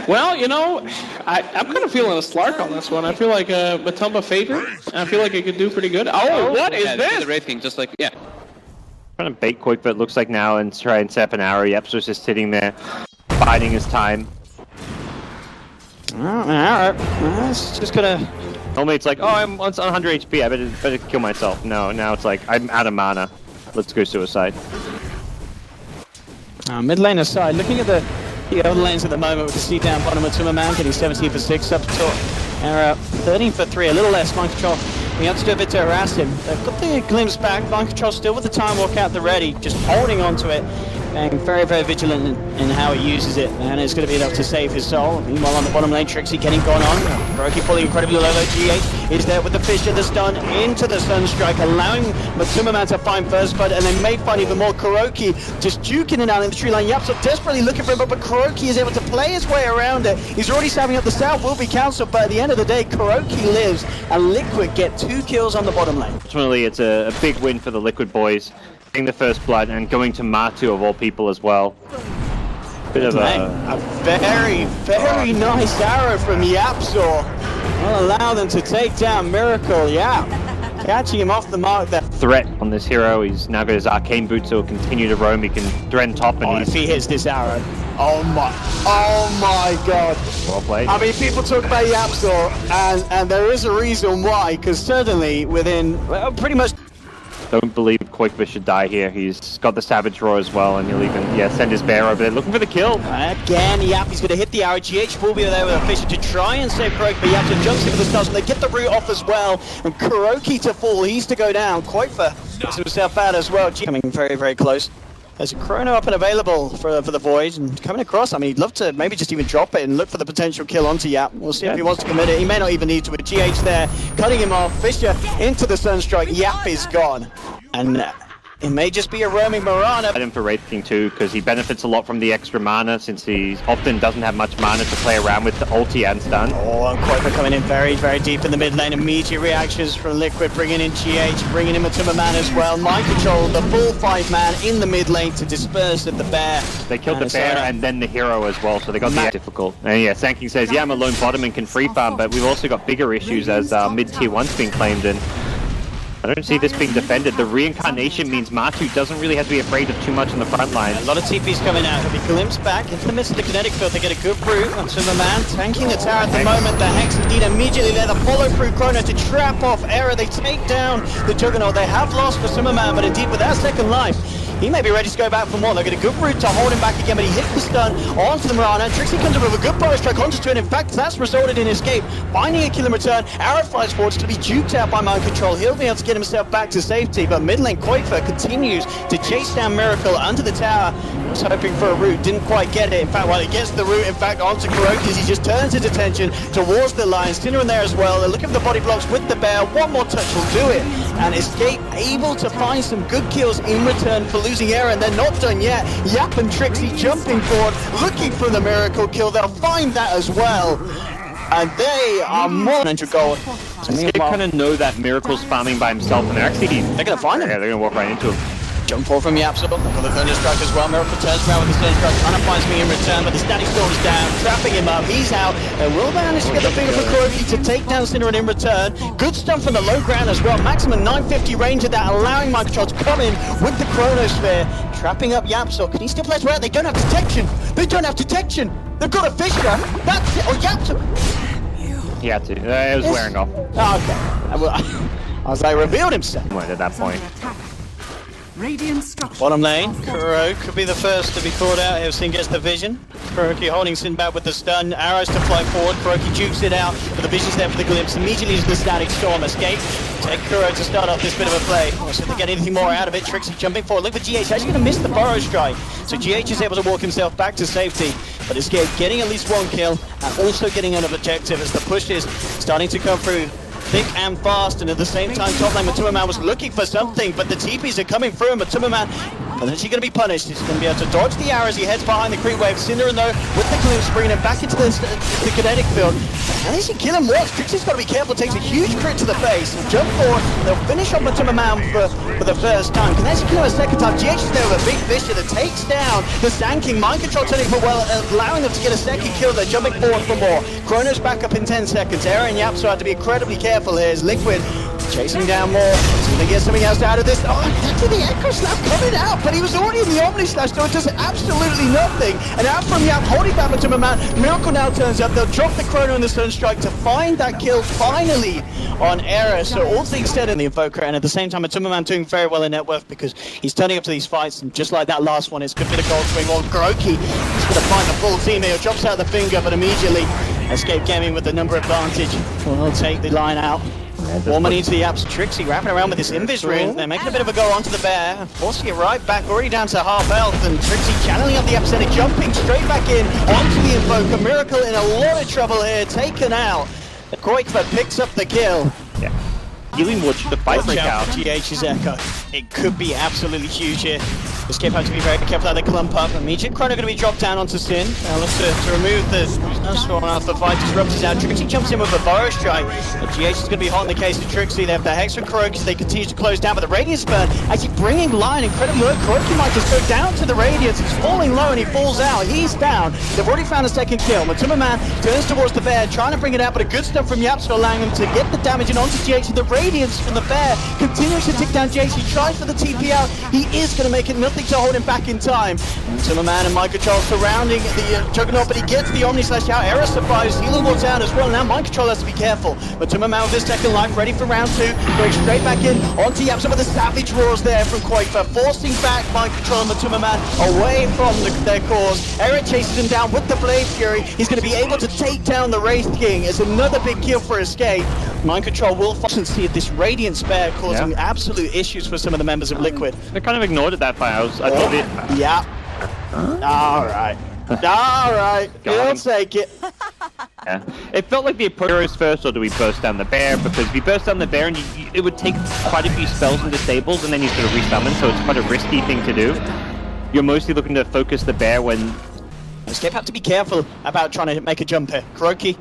Well, you know, I'm kind of feeling a Slark on this one. I feel like Matumba favored. I feel like it could do pretty good. Oh, what is this? The Wraith King, just like, yeah. Trying to bait Quick, but it looks like now and try and set up an arrow. Yapso's just sitting there, biding his time. Alright, it's just gonna... Normally it's like, oh, I'm on 100 HP, I better kill myself. No, now it's like, I'm out of mana. Let's go suicide. Mid lane aside, looking at the other lanes at the moment, we can see down bottom MATUMBAMAN getting 17 for 6, up top. Arrow 13 for 3, a little less. Mind Control, we have to do a bit to harass him. They've got the glimpse back. Mind Control still with the time walk out the ready, just holding on to it. And very, very vigilant in how he uses it, and it's going to be enough to save his soul. Meanwhile, on the bottom lane, Trixie getting gone on. Kuroky falling incredibly low. GH is there with the Fisher, the stun into the Sunstrike, allowing MATUMBAMAN to find first blood, and they may find even more. Kuroky just juking it out in the tree line. Yapso desperately looking for him, but Kuroky is able to play his way around it. He's already stabbing up the south, will be cancelled, but at the end of the day, Kuroky lives, and Liquid get 2 kills on the bottom lane. Ultimately, it's a big win for the Liquid boys. Getting the first blood and going to Matu of all people as well. Bit of a very, very nice arrow from Yapso. Will allow them to take down Miracle. Yeah, catching him off the mark there. Threat on this hero. He's now got his arcane boots, so he'll continue to roam. He can threaten top, and if he hits this arrow, oh my god. Well played. I mean, people talk about Yapso, and there is a reason why, because certainly within pretty much. Don't believe Quakefish should die here. He's got the Savage Roar as well, and he'll even send his bear over there looking for the kill. Again, He's going to hit the arrow. GH will be there with a Fisher to try and save Kuroky, but Yapso jumps in for the stars, and they get the root off as well. And Kuroky to fall, he's to go down. Quakefish gets himself out as well. Coming very, very close. There's a Chrono up and available for the Void, and coming across, I mean, he'd love to maybe just even drop it and look for the potential kill onto Yap. We'll see if he wants to commit it. He may not even need to, with GH there, cutting him off. Fisher into the Sunstrike. Yap is gone. And it may just be a roaming Mirana. Him for Wraith King too, because he benefits a lot from the extra mana, since he often doesn't have much mana to play around with the ulti and stun. Oh, and Quaker coming in very, very deep in the mid lane. Immediate reactions from Liquid, bringing in GH, bringing in MATUMBAMAN as well. Mind Control, the full 5-man in the mid lane to disperse at the bear. They killed the bear and then the hero as well, so they got the difficult. And yeah, Sanking says, yeah, I'm a lone bottom and can free farm, but we've also got bigger issues as mid-tier 1's being claimed, and I don't see this being defended. The reincarnation means Matu doesn't really have to be afraid of too much on the front line. A lot of TP's coming out. He'll be glimpsed back into the midst of the kinetic field. They get a good root. MATUMBAMAN tanking the tower at the moment. The Hex indeed immediately there. The follow through Chrono to trap off Error. They take down the Juggernaut. They have lost MATUMBAMAN, but indeed with that second life, he may be ready to go back for more. They'll get a good route to hold him back again, but he hits the stun onto the Mirana. Trixie comes up with a good power strike onto Druid. In fact, that's resulted in escape. Finding a kill in return. Arrow flies forward to be juked out by Mind Control. He'll be able to get himself back to safety, but mid lane Quaker continues to chase down Miracle under the tower. Was hoping for a route, didn't quite get it. In fact, while he gets the route, in fact, onto Kuroky, he just turns his attention towards the line. Sinner in there as well. They're looking for the body blocks with the bear. One more touch will do it. And Escape able to find some good kills in return for losing Error, and they're not done yet. Yap and Trixie jumping forward, looking for the Miracle kill. They'll find that as well. And they are more than 100 gold. Escape kind of know that Miracle's farming by himself, and they're going to find him. Yeah, they're going to walk right into him. Jump forward from Yapso, got the Thunderstruck as well. Miracle turns around with the Thunderstruck, trying to find me in return, but the Static Storm is down, trapping him up, he's out, and will manage to get the finger for Kuroky to take down Cinnamon in return. Good stuff from the low ground as well, maximum 950 range of that, allowing Mind Control to come in with the Chronosphere, trapping up Yapso. Can he still play around? They don't have detection! They don't have detection! They've got a Fisher! That's it! Or Yapso! He had to. It was wearing off. Oh, okay. I was like, revealed himself. Went at that point. Bottom lane, Kuro could be the first to be caught out. Sin gets the vision. Kuroky holding Sin back with the stun. Arrows to fly forward. Kuroky jukes it out, but the vision's there for the glimpse. Immediately is the Static Storm escape. Take Kuro to start off this bit of a play. Oh, so if they get anything more out of it, Trixie jumping forward. Look for GH, actually going to miss the Burrow Strike. So GH is able to walk himself back to safety. But Escape getting at least one kill and also getting an objective as the push is starting to come through thick and fast, and at the same time top lane MATUMBAMAN was looking for something, but the TPs are coming through and MATUMBAMAN Potentially going to be punished. He's going to be able to dodge the arrows. He heads behind the creep wave. Synderen, though, with the glimpse, bringing him back into the kinetic field. At least he kill him once. Trixie's got to be careful. Takes a huge crit to the face. He'll jump forward. They'll finish off MATUMBAMAN for the first time. Can actually kill him a second time. GH is there with a big fissure that takes down the Sand King. Mind control turning for well, allowing them to get a second kill. They're jumping forward for more. Chrono's back up in 10 seconds. Era and Yapso have to be incredibly careful here. As Liquid chasing down more. He's going to get something else out of this. Oh, to the Echo Slap coming out, but he was already in the Omni Slash, so it does absolutely nothing. And out from Yap, holding back MATUMBAMAN. Miracle now turns up. They'll drop the Chrono and the Sunstrike to find that kill finally on Era. So all things said in the Invoker, and at the same time, MATUMBAMAN doing very well in net worth because he's turning up to these fights, and just like that last one, it's a good bit of gold swing on Kuroky. He's going to find the full team here. Drops out the finger, but immediately Escape Gaming with the number advantage will take the line out. Warming into the apps. Trixie wrapping around with this Invis rune. They're making a bit of a go onto the bear, forcing it right back, already down to half health, and Trixie channeling up the epicenter, jumping straight back in onto the Invoker. Miracle in a lot of trouble here, taken out. Kuroky picks up the kill. Yeah. Healing Wood should have fight break out. GH's Echo. It could be absolutely huge here. Escape has to be very careful how they clump up. Immediate Chrono going to be dropped down onto Sin. Look to remove the Storm out the fight. Disruptor's out. Trixie jumps in with a Burrow Strike. GH is going to be hot in the case of Trixie. They have the Hex from Kuroky. They continue to close down, but the Radiance burn actually bringing line incredibly low. Kuroky might just go down to the Radiance. He's falling low and he falls out. He's down. They've already found a second kill. MATUMBAMAN turns towards the bear, trying to bring it out, but a good stuff from Yapso allowing him to get the damage in onto GH. The Radiance from the bear continues to tick down GH. He tries for the TP out. He is going to make it nothing to hold him back in time. MATUMBAMAN and Mind Control surrounding the Juggernaut, but he gets the Omni Slash out. Era survives, healing Ward's out as well. Now Mind Control has to be careful. MATUMBAMAN with his second life, ready for round 2. Going straight back in onto Yap. Some of the savage roars there from Kuroky, forcing back Mind Control and MATUMBAMAN away from their cause. Era chases him down with the Blade Fury. He's going to be able to take down the Wraith King. It's another big kill for Escape. Mind Control will see this Radiant Spare causing absolute issues for some of the members of Liquid. They kind of ignored it that fight. I thought it. Yeah. Alright. Alright. We'll take it. Yeah. It felt like the approach was first, or do we burst down the bear? Because if you burst down the bear, and it would take quite a few spells and disables, and then you sort of resummon, so it's quite a risky thing to do. You're mostly looking to focus the bear when... Escape have to be careful about trying to make a jump here. Kuroky,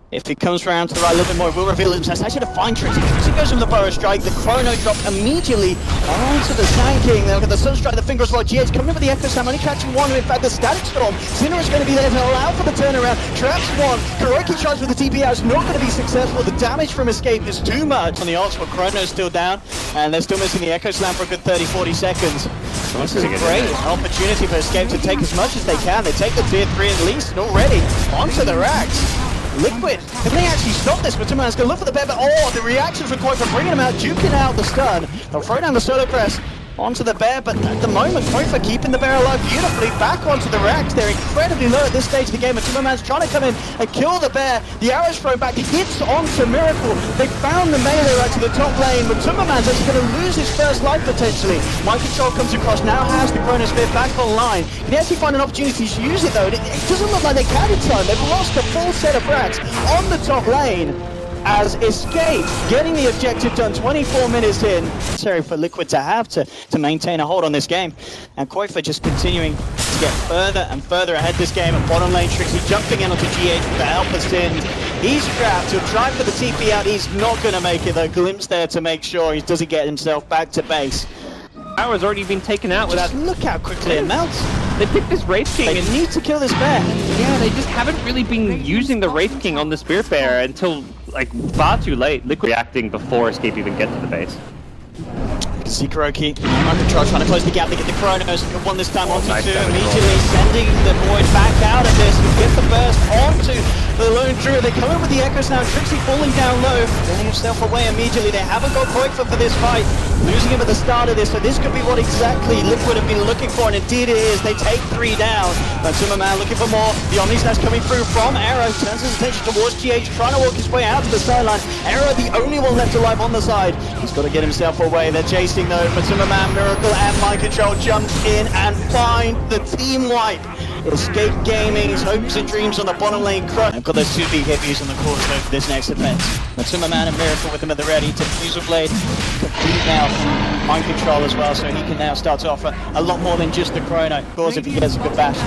if he comes around to the right a little bit more, it will reveal himself. Actually, a fine trick. Trixie goes with the Burrow Strike. The Chrono drop immediately onto the Sand King. They'll get the Sunstrike, the finger as well. GH coming in with the Echo Slam, only catching one. In fact, the Static Storm. Sinner is going to be there to allow for the turnaround. Traps one. Kuroky tries with the TP out. It's not going to be successful. The damage from Escape is too much on the ults, but Chrono's still down, and they're still missing the Echo Slam for a good 30-40 seconds. This is a great opportunity for Escape to take as much as they can. They take the tier 3 at least, and already onto the racks. Liquid, if they actually stop this, MATUMBAMAN's going to look for the bear, but the reactions required for bringing him out, duking out the stun. They'll throw down the solo press onto the bear, but at the moment, Kuroky keeping the bear alive beautifully back onto the racks. They're incredibly low at this stage of the game. MATUMBAMAN's trying to come in and kill the bear. The arrow's thrown back, hits onto Miracle. They found the melee right to the top lane. MATUMBAMAN's actually going to lose his first life potentially. Mind Control comes across, now has the Chronosphere back online. Can he actually find an opportunity to use it though? It doesn't look like they can in time. They've lost a full set of racks on the top lane. As Escape getting the objective done 24 minutes in. Necessary for Liquid to have to maintain a hold on this game. And Kuroky just continuing to get further and further ahead this game. And bottom lane, Trixie jumping in onto GH with the help of Sin. He's trapped. He'll try for the TP out. He's not going to make it though. Glimpse there to make sure he doesn't get himself back to base. Power's already been taken out without... Look how quickly it melts. They picked this Wraith King. They need to kill this bear. Yeah, they just haven't really been using the Wraith King on the Spirit Bear until, like, far too late. Liquid reacting before Escape even get to the base. You can see Kuroky under control, trying to close the gap. They get the Chronos. One this time onto two. Immediately sending the Void back out of this. To get the burst onto the lone Druid. They come in with the Echoes now. Trixie falling down low, pulling himself away immediately. They haven't got Kuroky for this fight. Losing him at the start of this, so this could be what exactly Liquid have been looking for, and indeed it is. They take 3 down. MATUMBAMAN looking for more. The Omni Slash coming through from Arrow. Turns his attention towards GH, trying to walk his way out to the sideline. Arrow, the only one left alive on the side. He's got to get himself away. They're chasing though. MATUMBAMAN, Miracle, and Mind Control jump in and find the team wipe. Escape Gaming's hopes and dreams on the bottom lane crush. I've got those two BKBs on the course though for this next defense. MATUMBAMAN and Miracle with them at the ready. Diffusal Blade complete now. Mind control as well, so he can now start to offer a lot more than just the chrono. Of course, if he gets a good bash.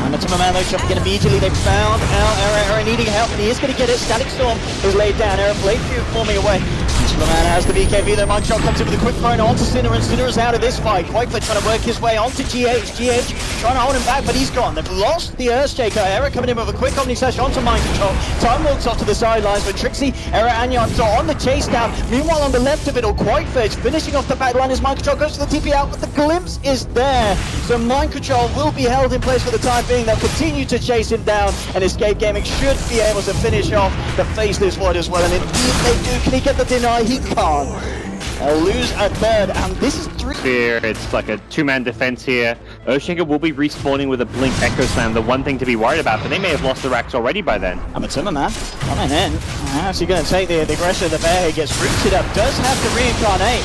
And MATUMBAMAN though jumping in immediately. They found out Era needing help, and he is going to get it. Static Storm is laid down. Era Blade Fury forming away. MATUMBAMAN has the BKB, though Mind Control comes in with a quick chrono onto Sinner, and Sinner is out of this fight. Quakefoot trying to work his way onto GH. GH trying to hold him back, but he's gone. They've lost the Earthshaker. Era coming in with a quick Omni Slash onto Mind Control. Time walks off to the sidelines, but Trixie, Era and Yonzo on the chase down. Meanwhile, on the left of it, Quakefoot finishing off the back line as Mind Control goes to the TP out, but the glimpse is there. So Mind Control will be held in place for the time being. They'll continue to chase him down, and Escape Gaming should be able to finish off the Faceless void as well. And indeed they do. Can he get the deny? He can't. They'll lose a third, and this is 3. It's like a two-man defense here. Earthshaker will be respawning with a Blink Echo Slam, the one thing to be worried about, but they may have lost the racks already by then. MATUMBAMAN coming in. How's he going to take the aggression of the bear? He gets rooted up, does have to reincarnate.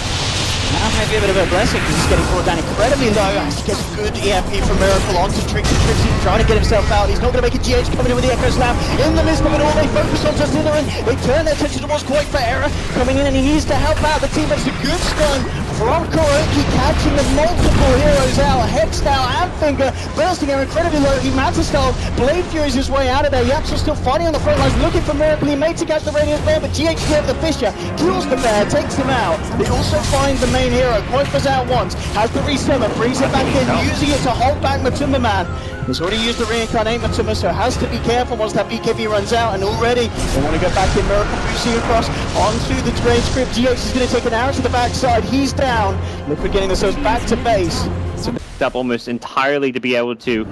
That might be a bit of a blessing because he's getting brought down incredibly low. He gets good EMP from Miracle onto Trixie. Trixie trying to get himself out. He's not going to make a GH coming in with the Echo Slam. In the midst of it all, they focus on Justin and they turn their attention towards Quake for Era coming in, and he needs to help out. The team makes a good stun from Kuroky, catching the multiple heroes out. Hextile and Finger bursting out incredibly low. He Matastyle. Blade Fury's his way out of there. Yapso still fighting on the front lines, looking for Miracle. He made to catch the Radiant Bear, but GH gave the Fisher, kills the bear, takes him out. They also find the main hero. Quakefoot's out once, has the resummon, brings it back in, using it to hold back MATUMBAMAN. He's already used the reincarnate MATUMBA, so has to be careful once that BKB runs out, and already they want to go back in. Miracle boosting across onto the terrain script. GH is going to take an arrow to the backside. He's down. Liquid getting themselves back to base. Up almost entirely to be able to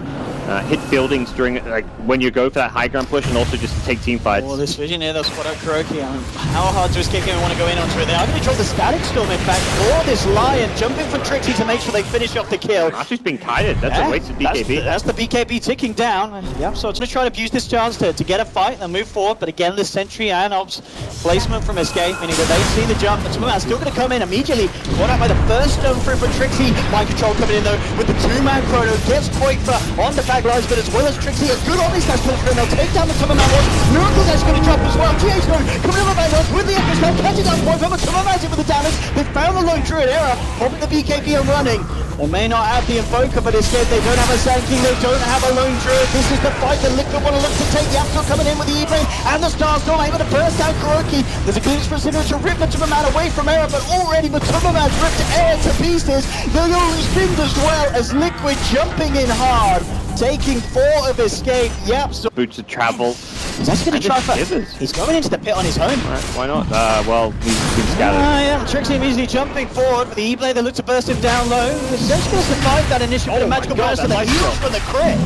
hit buildings during when you go for that high ground push, and also just take team fights. Well, this vision here, they'll spot out Kuroky. I mean, how hard does Escape Gaming want to go in onto it? They're going to drop the Static Storm in fact for this Lion, jumping for Trixie to make sure they finish off the kill. Archer's being kited. That's a wasted BKB. That's the BKB ticking down. Yeah, so it's going to try to abuse this chance to get a fight and move forward, but again, the Sentry and Ops placement from Escape, meaning that they've seen the jump. MATUMBAMAN still going to come in immediately. Caught out by the first stone through for Trixie. Mind Control coming in though with the two-man chrono. Gets Quakefoot on the back lines, but as well as Trixie, a good Omni Slash push for him. They'll take down MATUMBAMAN once. Miracle's actually going to drop as well. GH coming in the back lines with the Echo Slam, catching down Quakefoot. MATUMBAMAN's in with the damage. They found the lone Druid Era, popping the BKB and running. They may not have the Invoker, but instead they don't have a Sand King, they don't have a lone Druid. This is the fight that Liquid want to look to take. Yapso coming in with the E-Blade and the Starstorm, able to burst down Kuroky. There's a glimpse for Sinner to rip MATUMBAMAN away from Era, but already MATUMBAMAN's ripped Era to pieces. They'll lose Find as well as Liquid jumping in hard, taking 4 of Escape. Yapso. Boots of travel. He's actually going to try for... He's going into the pit on his own. Right, why not? Well, he's been scattered. Yeah, Trixie immediately jumping forward with the E-Blade. They look to burst him down low. He's actually going to survive that initial magical burst, and the heals for the crit.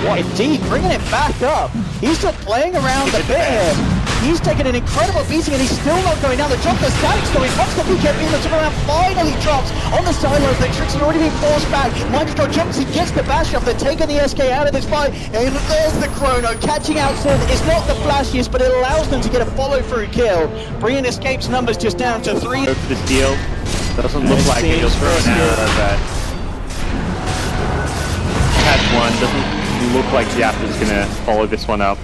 What indeed, bringing it back up. He's still playing around the pit here. He's taken an incredible beating, and he's still not going down. The drop the Static Storm. He drops the BKB. MATUMBAMAN finally drops on the sidelines. The Trixie already being forced back. Mind Control jumps. He gets the bash off. They're taking the SK out of this fight. And there's the chrono. Catching out Sid. It's not the flashiest, but it allows them to get a follow-through kill. Bringing Escape's numbers just down to 3. Go for the steal. Doesn't look like it. He'll throw an arrow at that. Catch one. Doesn't look like Jap is going to follow this one up.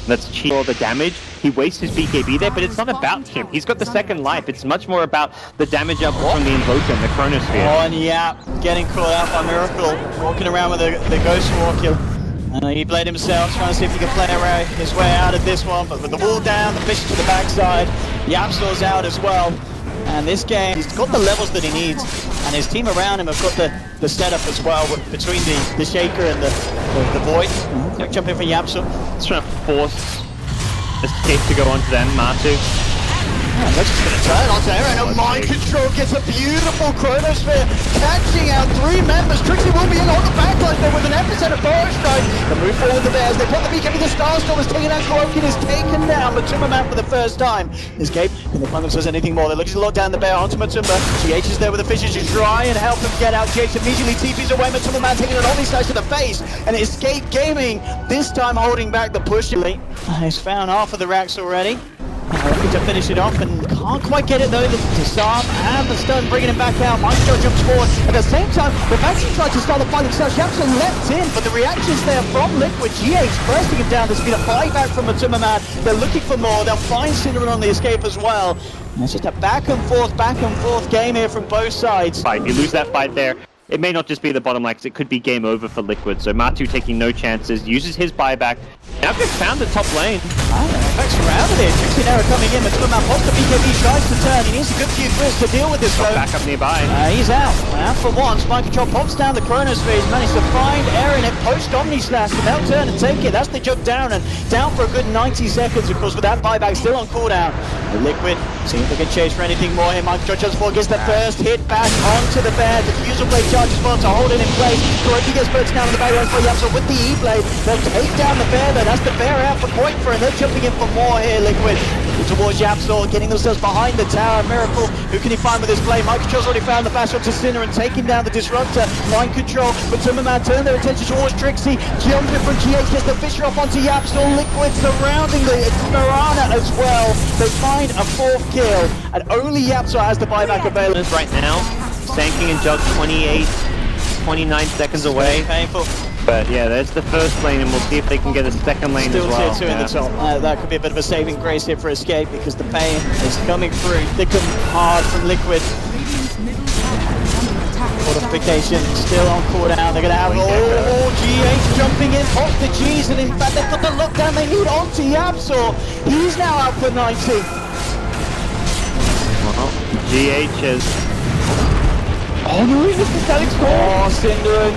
Let's cheat all the damage. He wastes his BKB there, but it's not about him. He's got the second life. It's much more about the damage up from the Invoker and the Chronosphere. Oh, and yeah, getting caught out by Miracle, walking around with the Ghost Walker. He played himself, trying to see if he can play his way out of this one, but with the wall down, the fish to the backside, Yapso's out as well. And this game, he's got the levels that he needs, and his team around him have got the setup as well, between the Shaker and the Void. Jumping for Yapso. He's trying to force Escape to go onto them, Matu. Yeah, they're just going to turn onto Era, and Mind Control gets a beautiful Chronosphere, catching out 3 members. Trixie will be in on the backline there with an epicenter Burrow Strike. They move forward the Bears, they put the BKB, the Starstorm is taken out, Kuroky is taken down, MATUMBAMAN for the first time. Escape, can they find themselves anything more? They're looking to lock down the Bear onto MATUMBA. GH is there with the Fishes to try and help him get out. GH immediately TPs away, MATUMBAMAN taking an Omni Slash to the face, and Escape Gaming, this time holding back the push. He's found half of the racks already. Looking to finish it off, and Can't quite get it though. The disarm and the stun bringing him back out. MatUMBAMAN jumps forward. At the same time, they've actually tried to start the fight themselves. JerAx leapt in, but the reactions there from Liquid. JerAx bursting him down. There's been a buyback from MATUMBAMAN. They're looking for more. They'll find Cinnamon on the escape as well. And it's just a back and forth game here from both sides. If you lose that fight there, it may not just be the bottom line, because it could be game over for Liquid. So Matu taking no chances, uses his buyback. Now they've found the top lane. Effects surrounded it. Trixie Nera coming in. MATUMBAMAN pops the BKB, tries to turn. He needs a good few grids to deal with this though. Back up nearby. He's out. And for once, Mind Control pops down the Chronosphere. He's managed to find Aaron at post Omni Slash. And they'll turn and take it. That's the jump down, and down for a good 90 seconds, of course, with that buyback still on cooldown. And Liquid, see if they can chase for anything more here. Mind Control just for gets the first hit back onto the bear. The Diffusal Blade charges well to hold it in place. Kuroky gets burst down on the back for Yapso with the E-Blade. They'll take down the bear though. That's the bear out for point for, and they're jumping in for more here, Liquid. Towards Yapso, getting themselves behind the tower. Miracle, who can he find with his play? Mind Control's already found the bash up to Sinner and taking down the Disruptor. Mind Control, but MATUMBAMAN turn their attention towards Trixie. Jumping from GH, gets the Fisher off onto Yapso. Liquid surrounding the Mirana as well. They find a fourth kill, and only Yapso has the buyback available. Right now, Sanking and Jug 29 seconds away. Painful. But yeah, there's the first lane, and we'll see if they can get a second lane Still as well. tier 2 in the top. That could be a bit of a saving grace here for Escape, because the pain is coming through thick and hard from Liquid. Fortification still on cooldown. They're going to have GH jumping in off the G's, and in fact they've got the lockdown they need onto Yapso. He's now out for 90. Well, GH is... Oh no, he's just a score. Oh, Cinder.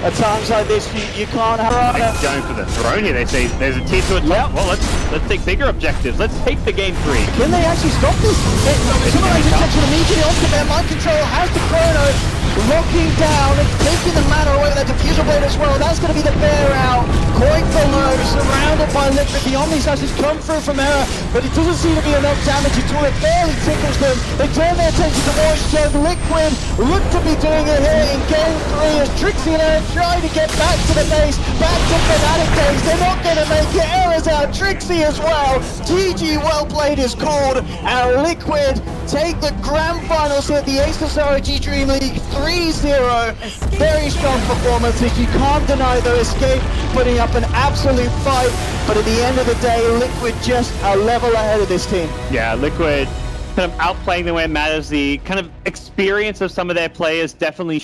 At times like this, you can't have... Going for the throne here, they say there's a tier 2 at top. Well, let's take bigger objectives. Let's take the game 3. Can they actually stop this? Someone protection immediately onto their Mind Control, has the Chrono, locking down, and taking the mana away with that Diffusal Blade as well. That's going to be the bear out. Quite below, surrounded by Liquid. The Omni Slash has come through from Error, but it doesn't seem to be enough damage at all. It barely tickles them. They turn their attention towards Jug. Liquid look to be doing it here in game 3 as Trixie and Error trying to get back to the base, back to Fnatic days. They're not going to make it. Error's out. Trixie as well. GG, well played is called. And Liquid take the grand finals here at the ASUS ROG DreamLeague 3-0. Very strong performances. You can't deny their Escape putting up an absolute fight, but at the end of the day, Liquid just a level ahead of this team. Yeah, Liquid kind of outplaying them where it matters. The kind of experience of some of their players definitely